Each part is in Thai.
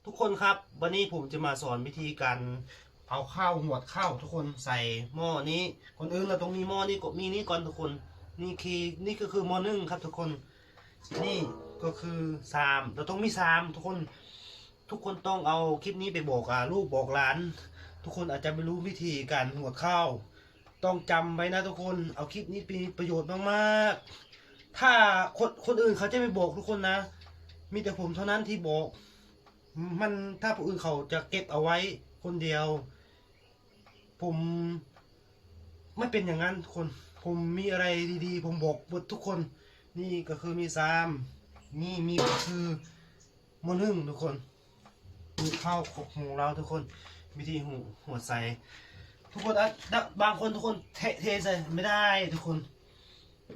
ทุกคนครับวันนี้ผมจะมาสอนวิธีการเอาข้าวหวดข้าวทุกคนใส่หม้อนี้คนอื่นเราต้องมีหม้อนี้ก็มีนี้ก่อนทุกคนนี่ก็คือหม้อนึ่งครับทุกคนนี่ก็คือซามเราต้องมีซามทุกคนต้องเอาคลิปนี้ไปบอกลูกบอกหลานทุกคนอาจจะไม่รู้วิธีการหวดข้าวต้องจำไว้นะทุกคนเอาคลิปนี้เป็นประโยชน์มากๆถ้าคนอื่นเขาจะไม่บอกทุกคนนะมีแต่ผมเท่านั้นที่บอกมันถ้าผู้อื่นเขาจะเก็บเอาไว้คนเดียว ผมไม่เป็นอย่างนั้นทุกคนผมมีอะไรดีๆผมบอกหมดทุกคนนี่ก็คือมีซามนี่มีก็คือมะนึ่งทุกคนมีข้าวของเราทุกคนวิธีหัวใส่ทุกคนบางคนทุกคนเทใส่ไม่ได้ทุกคน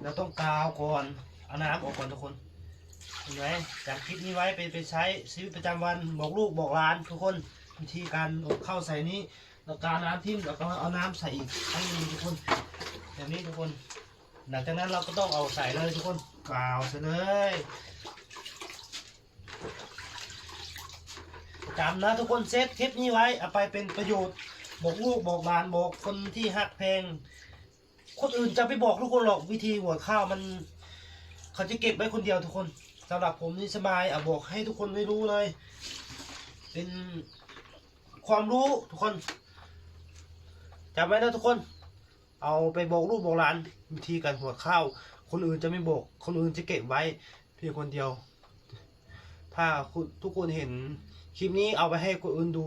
เราต้องกาวก่อนเอาน้ำออกก่อนทุกคนเห็นไหมจำคลิปนี้ไว้ไปใช้ชีวิตประจำวันบอกลูกบอกหลานทุกคนวิธีการอบข้าวใส่นี้แล้วกาน้ำทิ้งแล้วก็เอาน้ำใส่อีกให้ดีทุกคนแบบนี้ทุกคนหลังจากนั้นเราก็ต้องเอาใส่เลยทุกคนกาวใส่เลยจำนะทุกคนเซฟคลิปนี้ไว้เอาไปเป็นประโยชน์บอกลูกบอกหลานบอกคนที่หักแพงคนอื่นจะไปบอกทุกคนหรอกวิธีหัวข้าวมันเขาจะเก็บไว้คนเดียวทุกคนสำหรับผมนี่สบายบอกให้ทุกคนได้รู้เลยเป็นความรู้ทุกคนจำไว้นะทุกคนเอาไปบอกลูกบอกหลานวิธีการหัวข้าวคนอื่นจะไม่บอกคนอื่นจะเก็บไว้เพียงคนเดียวถ้าทุกคนเห็นคลิปนี้เอาไปให้คนอื่นดู